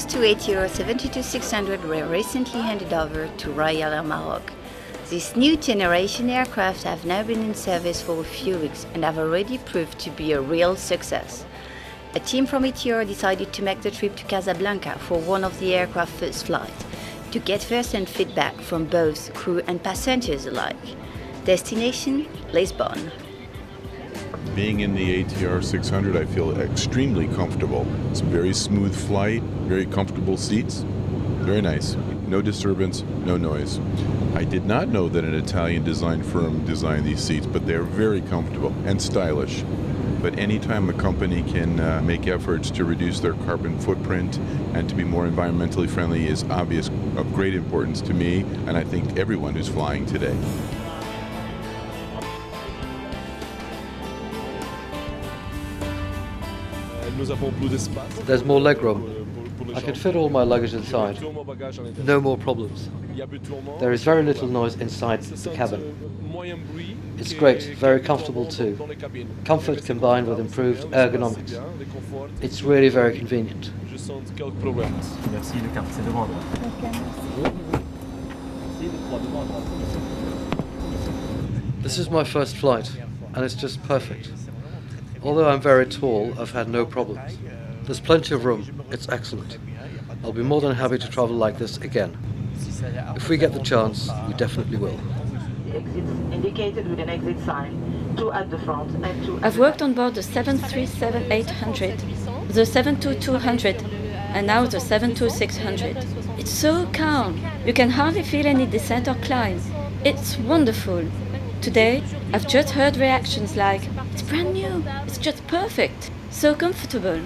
first two ATR 72-600 were recently handed over to Royal Air Maroc. These new generation aircraft have now been in service for a few weeks and have already proved to be a real success. A team from ATR decided to make the trip to Casablanca for one of the aircraft's first flights, to get first-hand feedback from both crew and passengers alike. Destination: Lisbon. Being in the ATR 600, I feel extremely comfortable. It's a very smooth flight, very comfortable seats, very nice. No disturbance, no noise. I did not know that an Italian design firm designed these seats, but they're very comfortable and stylish. But anytime a company can make efforts to reduce their carbon footprint and to be more environmentally friendly is obvious of great importance to me, and I think everyone who's flying today. There's more legroom. I can fit all my luggage inside. No more problems. There is very little noise inside the cabin. It's great, very comfortable too. Comfort combined with improved ergonomics. It's really very convenient. This is my first flight, and it's just perfect. Although I'm very tall, I've had no problems. There's plenty of room. It's excellent. I'll be more than happy to travel like this again. If we get the chance, we definitely will. Indicated with an exit sign, 2 at the front and 2 I've worked on board the 737-800, the 722-200, and now the 726-600. It's so calm. You can hardly feel any descent or climb. It's wonderful. Today, I've just heard reactions like, "It's brand new, it's just perfect, so comfortable."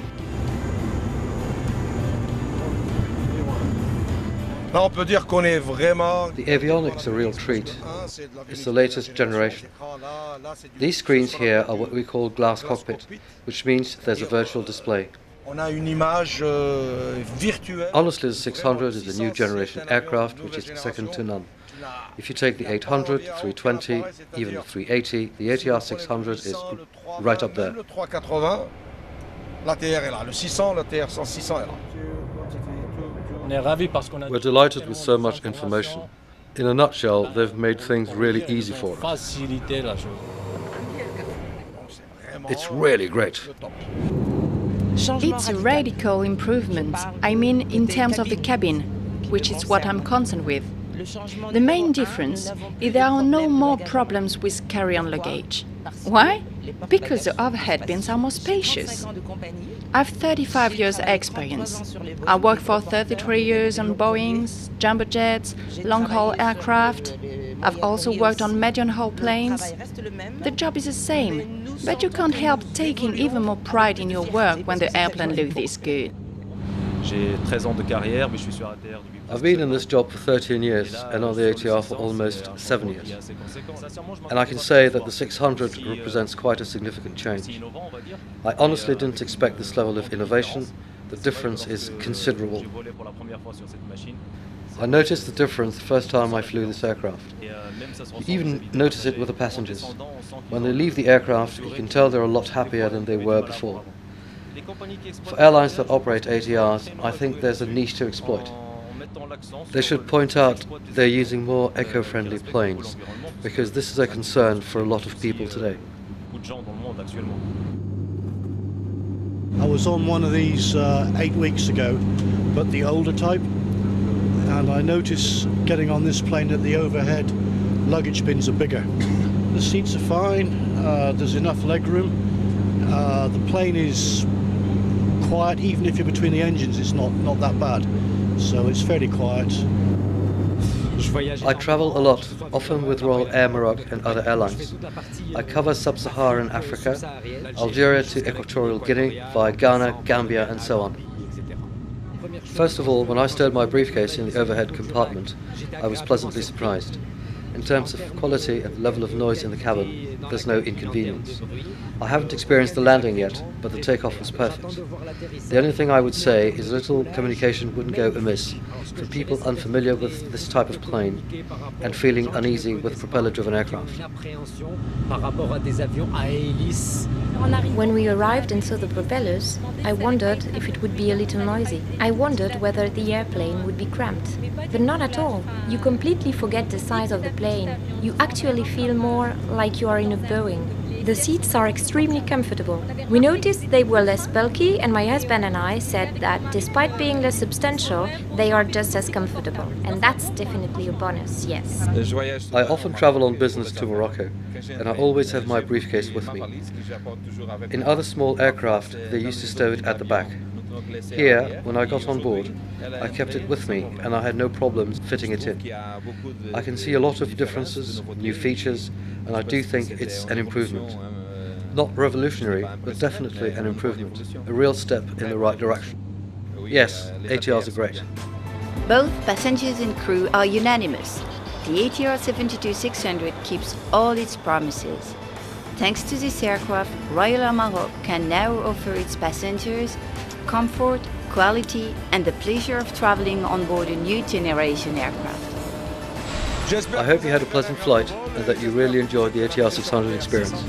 The avionics are a real treat. It's the latest generation. These screens here are what we call glass cockpit, which means there's a virtual display. Honestly, the 600 is a new generation aircraft which is second to none. If you take the 800, 320, even the 380, the ATR 600 is right up there. We're delighted with so much information. In a nutshell, they've made things really easy for us. It's really great. It's a radical improvement. I mean, in terms of the cabin, which is what I'm concerned with. The main difference is there are no more problems with carry-on luggage. Why? Because the overhead bins are more spacious. I've 35 years experience. I worked for 33 years on Boeings, jumbo jets, long-haul aircraft. I've also worked on medium-haul planes. The job is the same, but you can't help taking even more pride in your work when the airplane looks this good. I've been in this job for 13 years and on the ATR for almost 7 years. And I can say that the 600 represents quite a significant change. I honestly didn't expect this level of innovation. The difference is considerable. I noticed the difference the first time I flew this aircraft. You even notice it with the passengers. When they leave the aircraft, you can tell they're a lot happier than they were before. For airlines that operate ATRs, I think there's a niche to exploit. They should point out they're using more eco-friendly planes, because this is a concern for a lot of people today. I was on one of these 8 weeks ago, but the older type, and I noticed getting on this plane that the overhead luggage bins are bigger. The seats are fine, there's enough legroom, the plane is quiet, even if you're between the engines it's not that bad, so it's fairly quiet. I travel a lot, often with Royal Air Maroc and other airlines. I cover sub-Saharan Africa, Algeria to Equatorial Guinea, via Ghana, Gambia and so on. First of all, when I stowed my briefcase in the overhead compartment, I was pleasantly surprised. In terms of quality and level of noise in the cabin, there's no inconvenience. I haven't experienced the landing yet, but the takeoff was perfect. The only thing I would say is a little communication wouldn't go amiss for people unfamiliar with this type of plane and feeling uneasy with propeller-driven aircraft. When we arrived and saw the propellers, I wondered if it would be a little noisy. I wondered whether the airplane would be cramped. But not at all. You completely forget the size of the plane. You actually feel more like you are in a Boeing. The seats are extremely comfortable. We noticed they were less bulky, and my husband and I said that despite being less substantial, they are just as comfortable. And that's definitely a bonus, yes. I often travel on business to Morocco, and I always have my briefcase with me. In other small aircraft, they used to stow it at the back. Here, when I got on board, I kept it with me and I had no problems fitting it in. I can see a lot of differences, new features, and I do think it's an improvement. Not revolutionary, but definitely an improvement. A real step in the right direction. Yes, ATRs are great. Both passengers and crew are unanimous. The ATR 72-600 keeps all its promises. Thanks to this aircraft, Royal Air Maroc can now offer its passengers comfort, quality, and the pleasure of traveling on board a new generation aircraft. I hope you had a pleasant flight and that you really enjoyed the ATR 600 experience.